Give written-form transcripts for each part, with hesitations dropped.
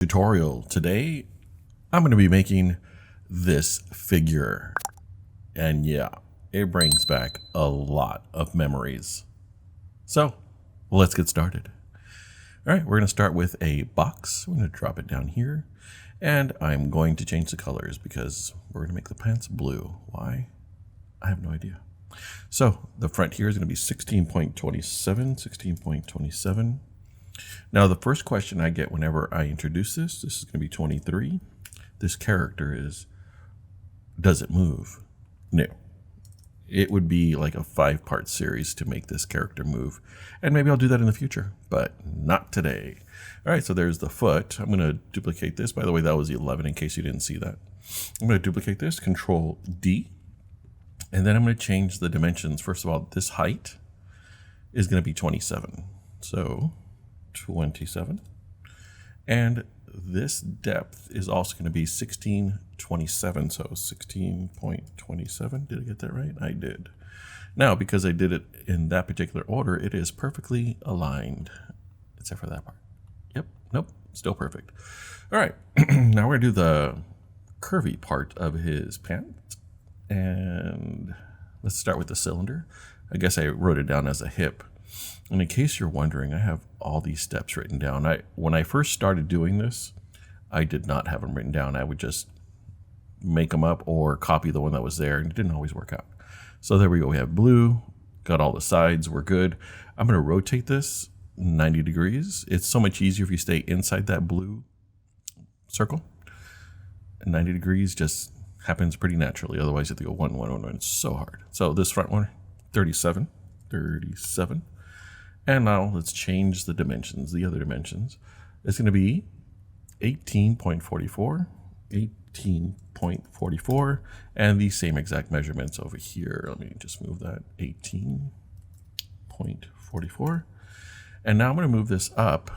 Tutorial. Today I'm going to be making this figure, and yeah, it brings back a lot of memories. So let's get started. All right, we're going to start with a box. I'm going to drop it down here, and I'm going to change the colors because we're going to make the pants blue. Why? I have no idea. So the front here is going to be 16.27. Now, the first question I get whenever I introduce this is going to be 23. This character is, does it move? No. It would be like a 5-part series to make this character move. And maybe I'll do that in the future, but not today. All right, so there's the foot. I'm going to duplicate this. By the way, that was 11 in case you didn't see that. I'm going to duplicate this, Control D. And then I'm going to change the dimensions. First of all, this height is going to be 27. So 27, and this depth is also going to be 16.27, so 16.27. Did I get that right? I did. Now, because I did it in that particular order, it is perfectly aligned, except for that part. Yep, nope, still perfect. All right, now we're going to do the curvy part of his pants, and let's start with the cylinder. I guess I wrote it down as a hip. And in case you're wondering, I have all these steps written down. When I first started doing this, I did not have them written down. I would just make them up or copy the one that was there, and it didn't always work out. So there we go. We have blue, got all the sides, we're good. I'm going to rotate this 90 degrees. It's so much easier if you stay inside that blue circle. And 90 degrees just happens pretty naturally. Otherwise, you have to go 1, 1, 1, 1. It's so hard. So this front one, 37. And now let's change the dimensions, the other dimensions. It's going to be 18.44, and the same exact measurements over here. Let me just move that, 18.44. And now I'm going to move this up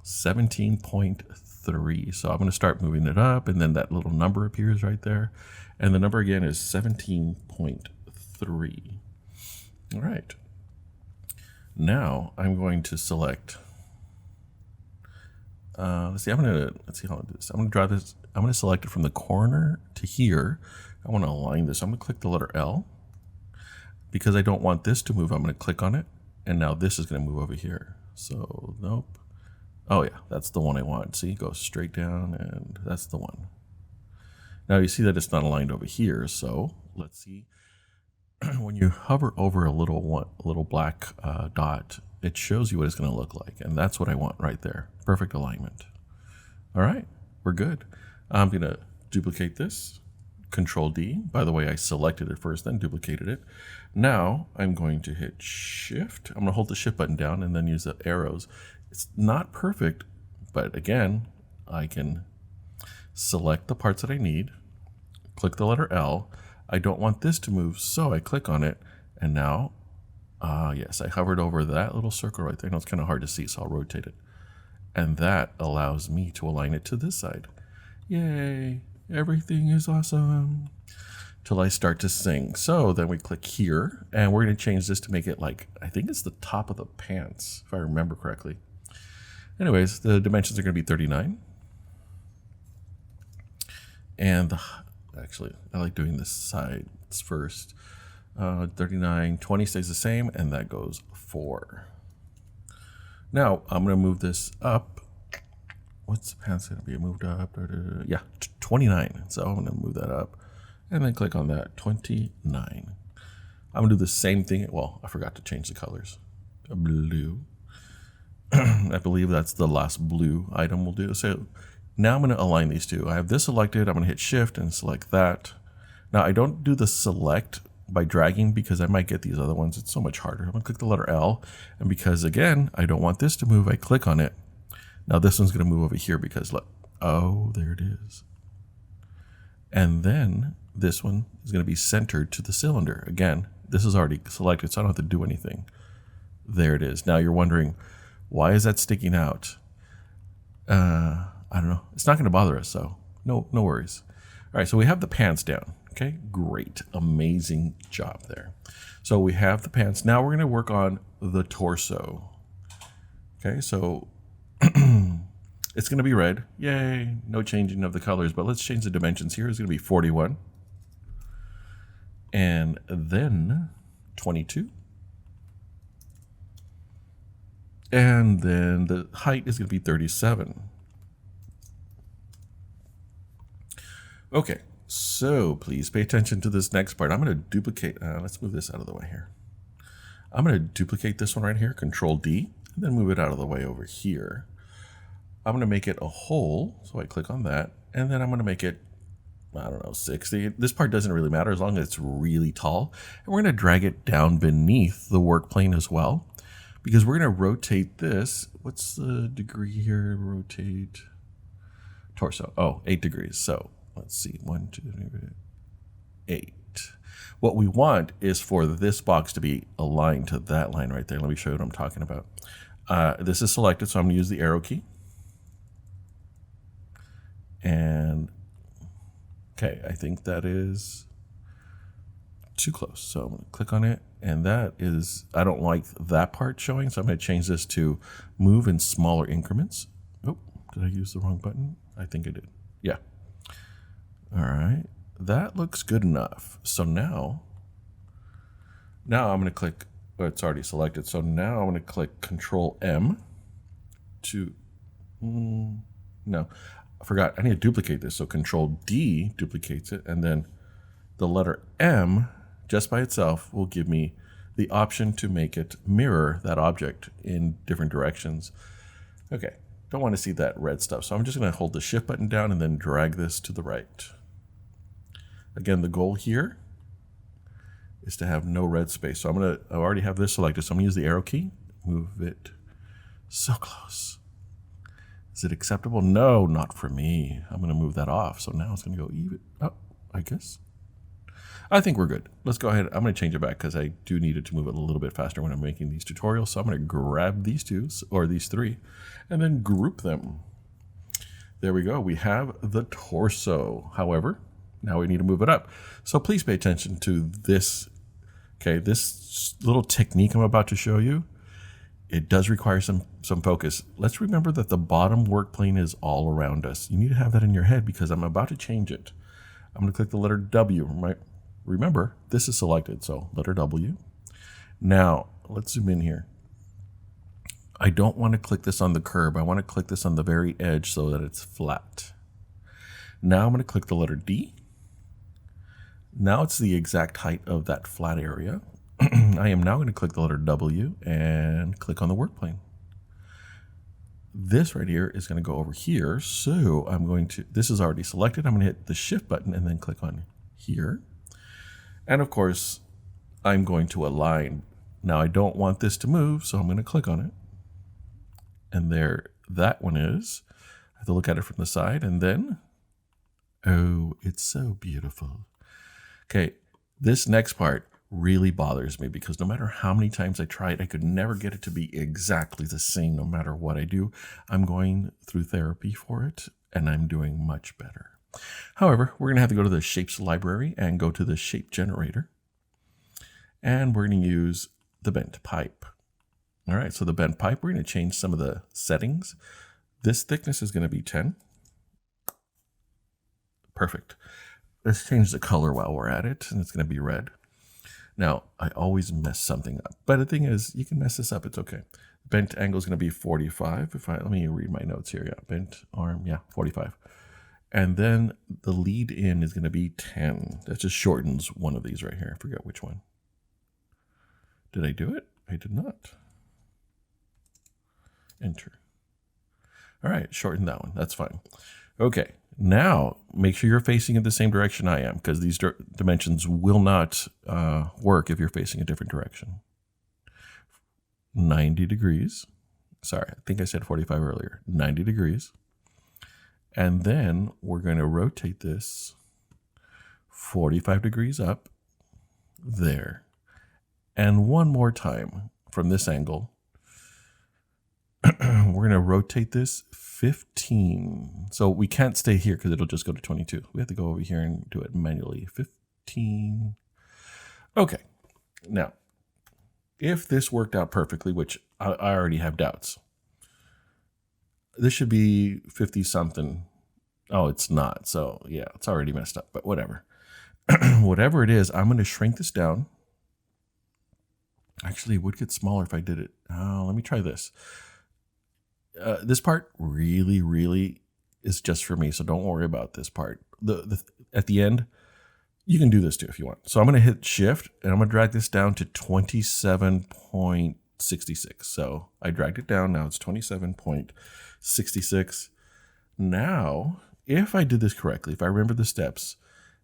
17.3. So I'm going to start moving it up, and then that little number appears right there. And the number again is 17.3. All right. Now I'm going to select, let's see how I do this. I'm going to draw this. I'm going to select it from the corner to here. I want to align this. I'm going to click the letter L because I don't want this to move. I'm going to click on it, and now this is going to move over here. So nope. Oh yeah, that's the one I want. See, go straight down, and that's the one. Now you see that it's not aligned over here. So let's see. When you hover over a little black dot, it shows you what it's going to look like, and that's what I want right there. Perfect alignment. All right, we're good. I'm going to duplicate this, Control D. By the way, I selected it first, then duplicated it. Now I'm going to hit Shift. I'm going to hold the Shift button down and then use the arrows. It's not perfect, but again, I can select the parts that I need, click the letter L. I don't want this to move, so I click on it, and now, yes, I hovered over that little circle right there. Now it's kind of hard to see, so I'll rotate it. And that allows me to align it to this side. Yay, everything is awesome. Till I start to sing. So then we click here, and we're going to change this to make it like, I think it's the top of the pants, if I remember correctly. Anyways, the dimensions are going to be 39. And actually, I like doing this sides first. 39, 20 stays the same, and that goes 4. Now, I'm going to move this up. What's the pants going to be moved up? Yeah, 29. So I'm going to move that up, and then click on that, 29. I'm going to do the same thing. Well, I forgot to change the colors. Blue. I believe that's the last blue item we'll do. So now I'm going to align these two. I have this selected. I'm going to hit Shift and select that. Now I don't do the select by dragging because I might get these other ones. It's so much harder. I'm going to click the letter L. And because, again, I don't want this to move, I click on it. Now this one's going to move over here because, look, oh, there it is. And then this one is going to be centered to the cylinder. Again, this is already selected, so I don't have to do anything. There it is. Now you're wondering, why is that sticking out? I don't know. It's not going to bother us, so no worries. All right, so we have the pants down. Okay, great. Amazing job there. So we have the pants. Now we're going to work on the torso. Okay, so It's going to be red. Yay, no changing of the colors, but let's change the dimensions here. It's going to be 41. And then 22. And then the height is going to be 37. Okay, so please pay attention to this next part. I'm going to duplicate, let's move this out of the way here. I'm going to duplicate this one right here, Control D, and then move it out of the way over here. I'm going to make it a hole, so I click on that, and then I'm going to make it, I don't know, 60. This part doesn't really matter as long as it's really tall. And we're going to drag it down beneath the work plane as well, because we're going to rotate this. What's the degree here? Rotate torso. Oh, 8 degrees. So let's see, 1, 2, 3, 8. What we want is for this box to be aligned to that line right there. Let me show you what I'm talking about. This is selected, so I'm going to use the arrow key. And okay, I think that is too close. So I'm going to click on it, and that is, I don't like that part showing, so I'm going to change this to move in smaller increments. Oh, did I use the wrong button? I think I did. Yeah. All right, that looks good enough. So now I'm going to click, oh, it's already selected. So now I'm going to click Control M to, no, I forgot, I need to duplicate this. So Control D duplicates it, and then the letter M just by itself will give me the option to make it mirror that object in different directions. Okay, don't want to see that red stuff. So I'm just going to hold the Shift button down and then drag this to the right. Again, the goal here is to have no red space. So I already have this selected. So I'm going to use the arrow key, move it so close. Is it acceptable? No, not for me. I'm going to move that off. So now it's going to go even. Oh, I guess. I think we're good. Let's go ahead. I'm going to change it back because I do need it to move it a little bit faster when I'm making these tutorials. So I'm going to grab these two, or these three, and then group them. There we go. We have the torso. However, now we need to move it up. So please pay attention to this. Okay, this little technique I'm about to show you, it does require some focus. Let's remember that the bottom work plane is all around us. You need to have that in your head because I'm about to change it. I'm going to click the letter W. Right? Remember, this is selected, so letter W. Now, let's zoom in here. I don't want to click this on the curb. I want to click this on the very edge so that it's flat. Now I'm going to click the letter D. Now it's the exact height of that flat area. I am now going to click the letter W and click on the work plane. This right here is going to go over here. So I'm going to, this is already selected. I'm going to hit the Shift button and then click on here. And of course, I'm going to align. Now I don't want this to move, so I'm going to click on it. And there, that one is. I have to look at it from the side and then, oh, it's so beautiful. Okay, this next part really bothers me because no matter how many times I tried, I could never get it to be exactly the same no matter what I do. I'm going through therapy for it, and I'm doing much better. However, we're going to have to go to the Shapes library and go to the Shape Generator. And we're going to use the bent pipe. All right, so the bent pipe, we're going to change some of the settings. This thickness is going to be 10. Perfect. Let's change the color while we're at it, and it's going to be red. Now, I always mess something up, but the thing is, you can mess this up. It's okay. Bent angle is going to be 45. Let me read my notes here. Yeah, bent arm, yeah, 45. And then the lead in is going to be 10. That just shortens one of these right here. I forget which one. Did I do it? I did not. Enter. All right, shorten that one. That's fine. Okay, now make sure you're facing in the same direction I am because these dimensions will not work if you're facing a different direction. 90 degrees. Sorry, I think I said 45 earlier. 90 degrees. And then we're going to rotate this 45 degrees up there. And one more time from this angle, we're going to rotate this 15. So we can't stay here because it'll just go to 22. We have to go over here and do it manually. 15. Okay. Now, if this worked out perfectly, which I already have doubts, This should be 50 something. Oh, it's not. So yeah, it's already messed up, but whatever. Whatever it is, I'm going to shrink this down. Actually, it would get smaller if I did it. Let me try this. This part really is just for me, so don't worry about this part. At the end, you can do this too if you want. So I'm going to hit shift and I'm going to drag this down to 27.66. So I dragged it down. Now it's 27.66. Now, if I did this correctly, if I remember the steps,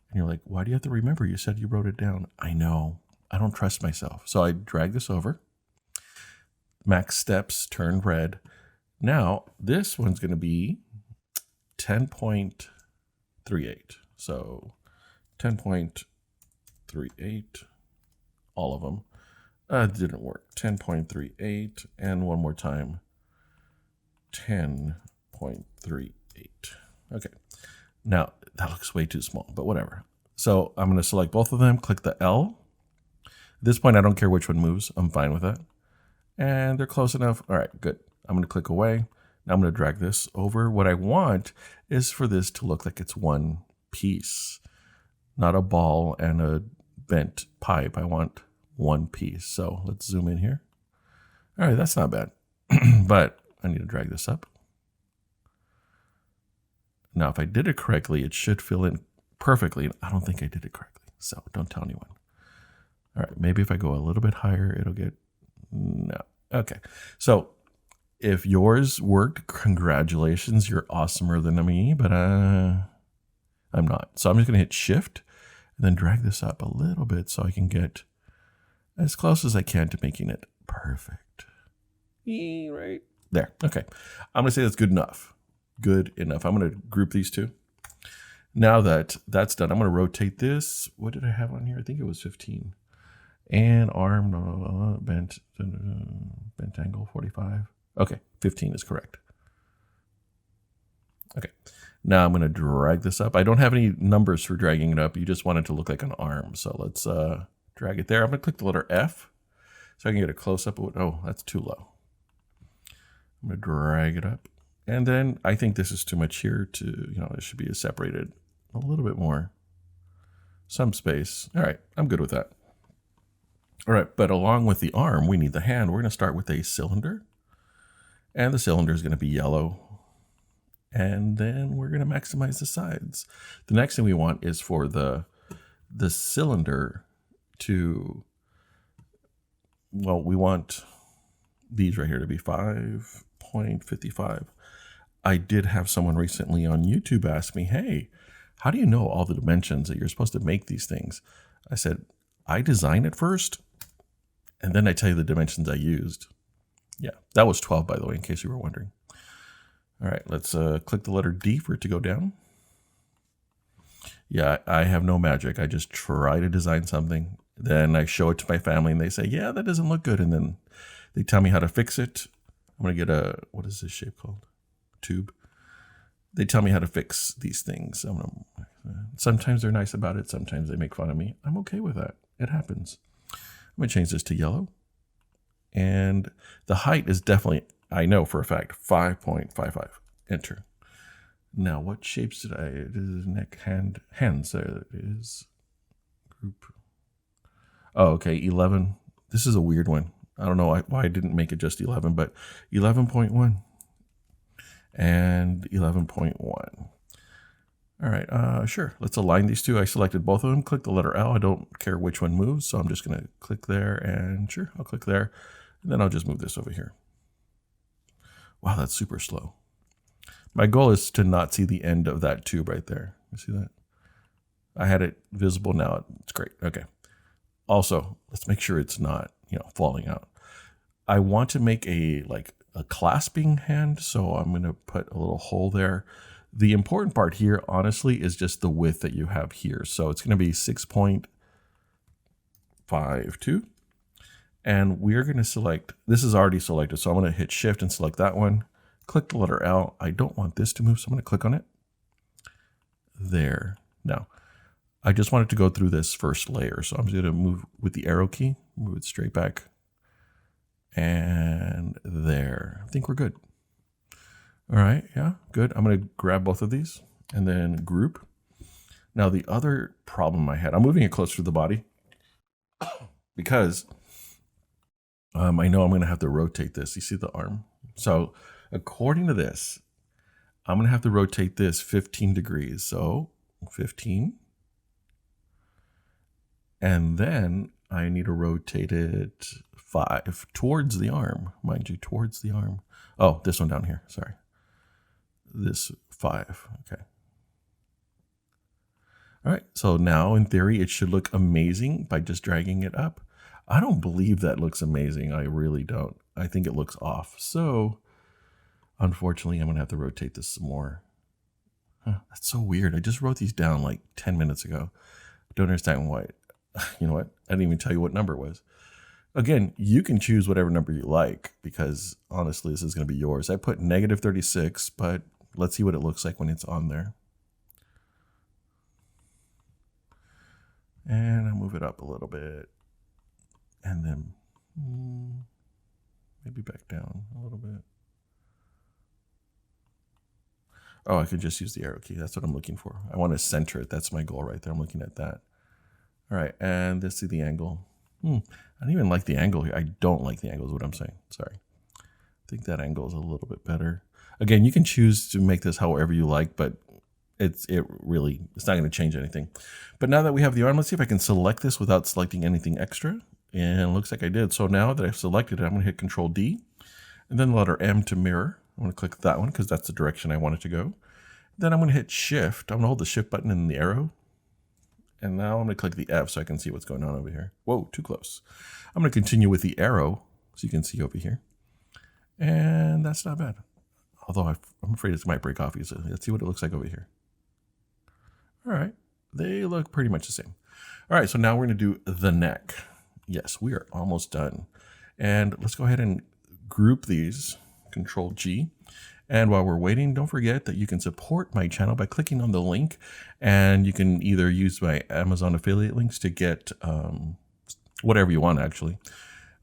and you're like, why do you have to remember? You said you wrote it down. I know. I don't trust myself. So I drag this over. Max steps turned red. Now, this one's going to be 10.38. So 10.38, all of them. Didn't work. 10.38, and one more time, 10.38. Okay. Now, that looks way too small, but whatever. So I'm going to select both of them, click the L. At this point, I don't care which one moves. I'm fine with that. And they're close enough. All right, good. I'm going to click away. Now I'm going to drag this over. What I want is for this to look like it's one piece, not a ball and a bent pipe. I want one piece. So let's zoom in here. All right, that's not bad, but I need to drag this up. Now, if I did it correctly, it should fill in perfectly. I don't think I did it correctly, so don't tell anyone. All right, maybe if I go a little bit higher, it'll get, no. Okay, so if yours worked, congratulations, you're awesomer than me, but I'm not. So I'm just gonna hit shift and then drag this up a little bit so I can get as close as I can to making it perfect. Right there, okay. I'm gonna say that's good enough. Good enough. I'm going to group these two. Now that that's done, I'm going to rotate this. What did I have on here? I think it was 15. And arm, bent angle 45. Okay, 15 is correct. Okay, now I'm going to drag this up. I don't have any numbers for dragging it up. You just want it to look like an arm. So let's drag it there. I'm going to click the letter F so I can get a close-up. Oh, that's too low. I'm going to drag it up. And then I think this is too much here to, it should be separated a little bit more. Some space. All right, I'm good with that. All right, but along with the arm, we need the hand. We're going to start with a cylinder. And the cylinder is going to be yellow. And then we're going to maximize the sides. The next thing we want is for the cylinder to, well, we want these right here to be 5.55. I did have someone recently on YouTube ask me, hey, how do you know all the dimensions that you're supposed to make these things? I said, I design it first, and then I tell you the dimensions I used. Yeah, that was 12, by the way, in case you were wondering. All right, let's click the letter D for it to go down. Yeah, I have no magic. I just try to design something. Then I show it to my family, and they say, yeah, that doesn't look good. And then they tell me how to fix it. I'm going to get a, what is this shape called? Tube. They tell me how to fix these things. Sometimes they're nice about it. Sometimes they make fun of me. I'm okay with that. It happens. I'm going to change this to yellow. And the height is definitely, I know for a fact, 5.55. Enter. Now, what shapes did it is neck, hands. There it is. Group. Oh, okay. 11. This is a weird one. I don't know why I didn't make it just 11, but 11.1. And 11.1. All right, sure. Let's align these two. I selected both of them. Click the letter L. I don't care which one moves, so I'm just going to click there, and sure, I'll click there. And then I'll just move this over here. Wow, that's super slow. My goal is to not see the end of that tube right there. You see that? I had it visible. Now it's great. Okay. Also, let's make sure it's not, falling out. I want to make a clasping hand, so I'm going to put a little hole there. The important part here, honestly, is just the width that you have here. So it's going to be 6.52. And we're going to select, this is already selected, so I'm going to hit shift and select that one. Click the letter L. I don't want this to move, so I'm going to click on it. There. Now, I just want it to go through this first layer. So I'm just going to move with the arrow key, move it straight back. And there. I think we're good. All right, yeah, good. I'm gonna grab both of these and then group. Now the other problem I had, I'm moving it closer to the body because I know I'm gonna have to rotate this. You see the arm? So according to this, I'm gonna have to rotate this 15 degrees. So 15. And then I need to rotate it 5 towards the arm, mind you, towards the arm. Oh, this one down here, sorry. This 5, okay. All right, so now in theory, it should look amazing by just dragging it up. I don't believe that looks amazing. I really don't. I think it looks off. So unfortunately, I'm gonna have to rotate this some more. Huh, that's so weird. I just wrote these down like 10 minutes ago. Don't understand why. You know what? I didn't even tell you what number it was. Again, you can choose whatever number you like because honestly, this is going to be yours. I put negative 36, but let's see what it looks like when it's on there. And I'll move it up a little bit. And then maybe back down a little bit. Oh, I could just use the arrow key. That's what I'm looking for. I want to center it. That's my goal right there. I'm looking at that. All right, and let's see the angle. I don't even like the angle here. I don't like the angle is what I'm saying. Sorry. I think that angle is a little bit better. Again, you can choose to make this however you like, but it's not going to change anything. But now that we have the arm, let's see if I can select this without selecting anything extra. And it looks like I did. So now that I've selected it, I'm going to hit Control D and then the letter M to mirror. I'm going to click that one because that's the direction I want it to go. Then I'm going to hit Shift. I'm going to hold the Shift button and the arrow. And now I'm going to click the F so I can see what's going on over here. Whoa, too close. I'm going to continue with the arrow so you can see over here. And that's not bad. Although I'm afraid it might break off easily. Let's see what it looks like over here. All right. They look pretty much the same. All right, so now we're going to do the neck. Yes, we are almost done. And let's go ahead and group these. Control G. And while we're waiting, don't forget that you can support my channel by clicking on the link, and you can either use my Amazon affiliate links to get whatever you want actually,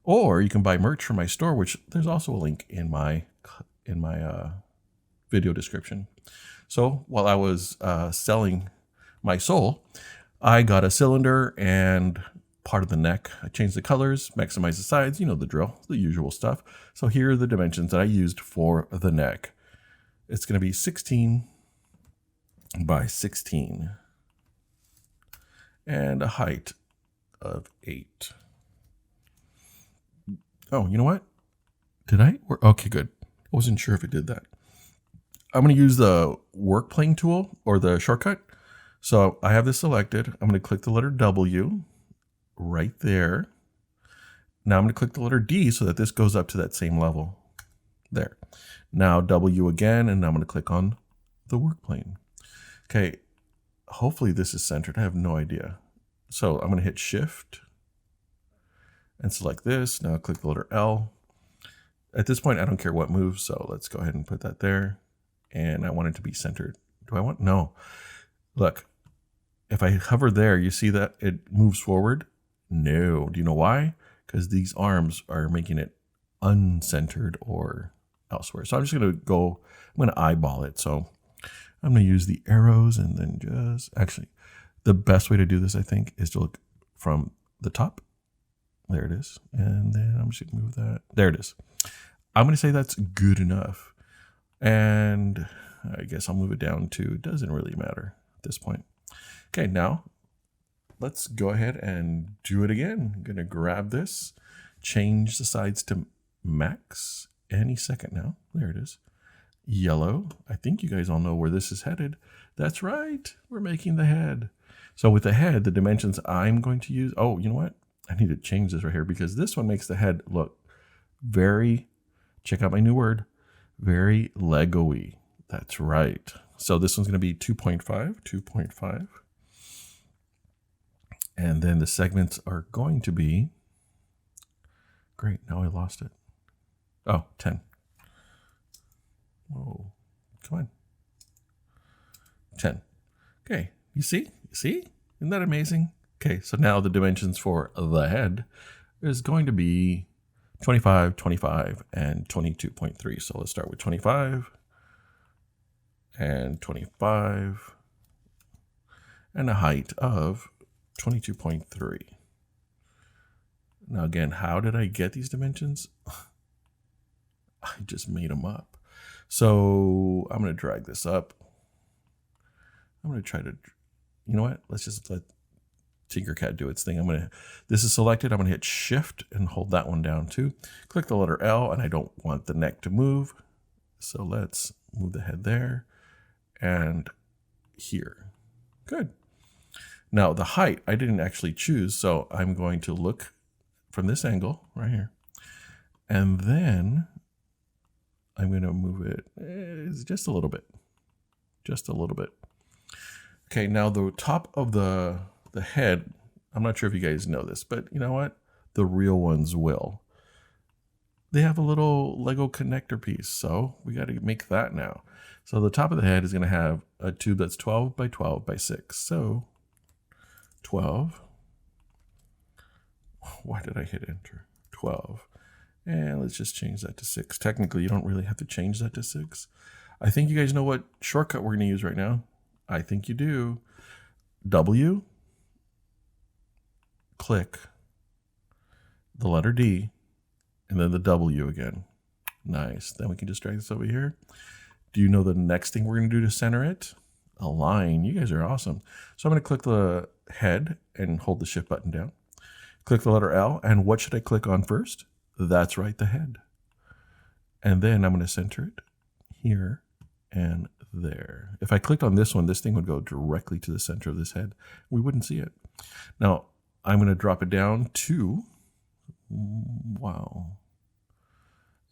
or you can buy merch from my store, which there's also a link in my video description. So while I was selling my soul, I got a cylinder and part of the neck. I changed the colors, maximize the sides, you know the drill, the usual stuff. So here are the dimensions that I used for the neck. It's going to be 16 by 16 and a height of 8. Oh, you know what? Did I? Okay, good. I wasn't sure if it did that. I'm going to use the work plane tool or the shortcut. So I have this selected. I'm going to click the letter W right there. Now I'm going to click the letter D so that this goes up to that same level. There. Now W again, and now I'm going to click on the work plane. Okay, hopefully this is centered. I have no idea. So I'm going to hit Shift and select this. Now click the letter L. At this point, I don't care what moves, so let's go ahead and put that there. And I want it to be centered. Do I want? No. Look, if I hover there, you see that it moves forward? No. Do you know why? Because these arms are making it uncentered or elsewhere. So I'm just going to eyeball it. So I'm going to use the arrows and then actually, the best way to do this, I think, is to look from the top. There it is. And then I'm just going to move that. There it is. I'm going to say that's good enough. And I guess I'll move it down to, it doesn't really matter at this point. Okay, now let's go ahead and do it again. I'm going to grab this, change the sides to max any second now. There it is. Yellow. I think you guys all know where this is headed. That's right. We're making the head. So with the head, the dimensions I'm going to use, oh, you know what? I need to change this right here because this one makes the head look very, check out my new word, very Lego-y. That's right. So this one's going to be 2.5. And then the segments are going to be, great, now I lost it. Oh, 10. Whoa, come on. 10. Okay, you see? Isn't that amazing? Okay, so now the dimensions for the head is going to be 25, 25, and 22.3. So let's start with 25. and 25 and a height of 22.3. Now again, how did I get these dimensions? I just made them up. So I'm going to drag this up. I'm going to try to, you know what? Let's just let Tinkercad do its thing. This is selected. I'm going to hit Shift and hold that one down too. Click the letter L, and I don't want the neck to move. So let's move the head there and here. Good. Now the height, I didn't actually choose. So I'm going to look from this angle right here. And then I'm going to move it just a little bit. Just a little bit. Okay, now the top of the head, I'm not sure if you guys know this, but you know what? The real ones will. They have a little Lego connector piece, so we got to make that now. So the top of the head is going to have a tube that's 12 by 12 by 6. So 12. Why did I hit enter? 12. And let's just change that to 6. Technically, you don't really have to change that to 6. I think you guys know what shortcut we're going to use right now. I think you do. W, click the letter D, and then the W again. Nice. Then we can just drag this over here. Do you know the next thing we're going to do to center it? Align. You guys are awesome. So I'm going to click the head and hold the shift button down. Click the letter L, and what should I click on first? That's right, the head. And then I'm going to center it here and there. If I clicked on this one, this thing would go directly to the center of this head. We wouldn't see it. Now, I'm going to drop it down to, wow.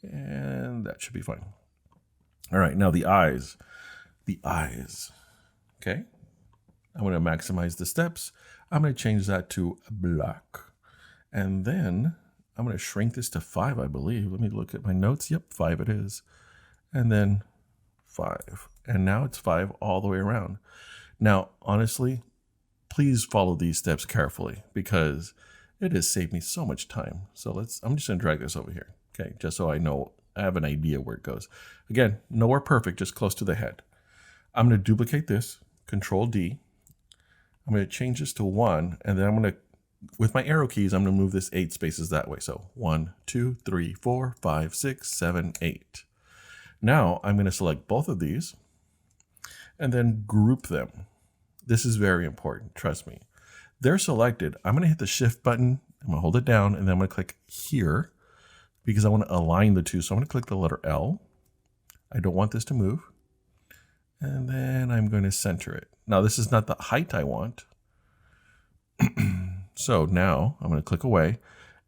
And that should be fine. All right, now the eyes. The eyes. Okay. I'm going to maximize the steps. I'm going to change that to black. And then I'm going to shrink this to 5, I believe. Let me look at my notes. Yep, 5 it is. And then 5. And now it's 5 all the way around. Now, honestly, please follow these steps carefully because it has saved me so much time. So I'm just going to drag this over here. Okay, just so I know, I have an idea where it goes. Again, nowhere perfect, just close to the head. I'm going to duplicate this, Control D. I'm going to change this to 1, and then I'm going to, with my arrow keys, I'm going to move this 8 spaces that way. So 1, 2, 3, 4, 5, 6, 7, 8. Now I'm going to select both of these and then group them. This is very important, trust me. They're selected. I'm going to hit the Shift button. I'm going to hold it down, and then I'm going to click here because I want to align the two. So I'm going to click the letter L. I don't want this to move. And then I'm going to center it. Now this is not the height I want. So now I'm going to click away,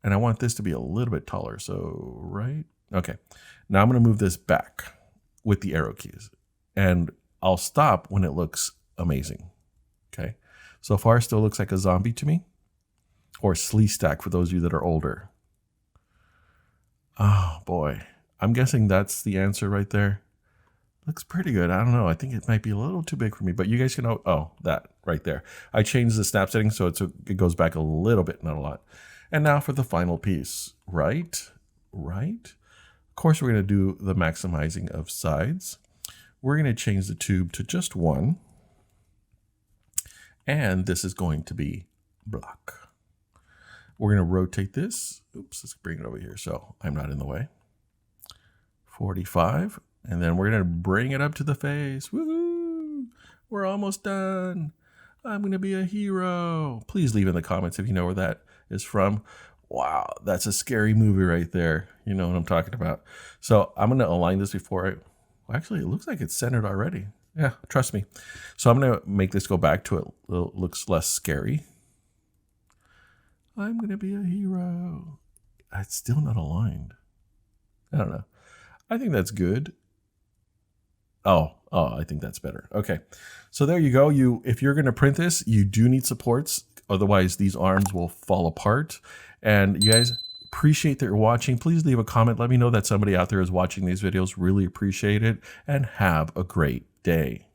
and I want this to be a little bit taller. So right. Okay. Now I'm going to move this back with the arrow keys, and I'll stop when it looks amazing. Okay. So far, it still looks like a zombie to me, or slee stack for those of you that are older. Oh boy. I'm guessing that's the answer right there. Looks pretty good. I don't know. I think it might be a little too big for me, but you guys can know. Oh, that right there. I changed the snap setting so it goes back a little bit, not a lot. And now for the final piece. Right. Of course, we're going to do the maximizing of sides. We're going to change the tube to just 1. And this is going to be black. We're going to rotate this. Oops, let's bring it over here so I'm not in the way. 45. And then we're going to bring it up to the face. Woohoo! We're almost done. I'm going to be a hero. Please leave in the comments if you know where that is from. Wow, that's a scary movie right there. You know what I'm talking about. So I'm going to align this before actually, it looks like it's centered already. Yeah, trust me. So I'm going to make this go back to it looks less scary. I'm going to be a hero. It's still not aligned. I don't know. I think that's good. Oh, I think that's better. Okay. So there you go. If you're going to print this, you do need supports. Otherwise, these arms will fall apart. And you guys, appreciate that you're watching. Please leave a comment. Let me know that somebody out there is watching these videos. Really appreciate it. And have a great day.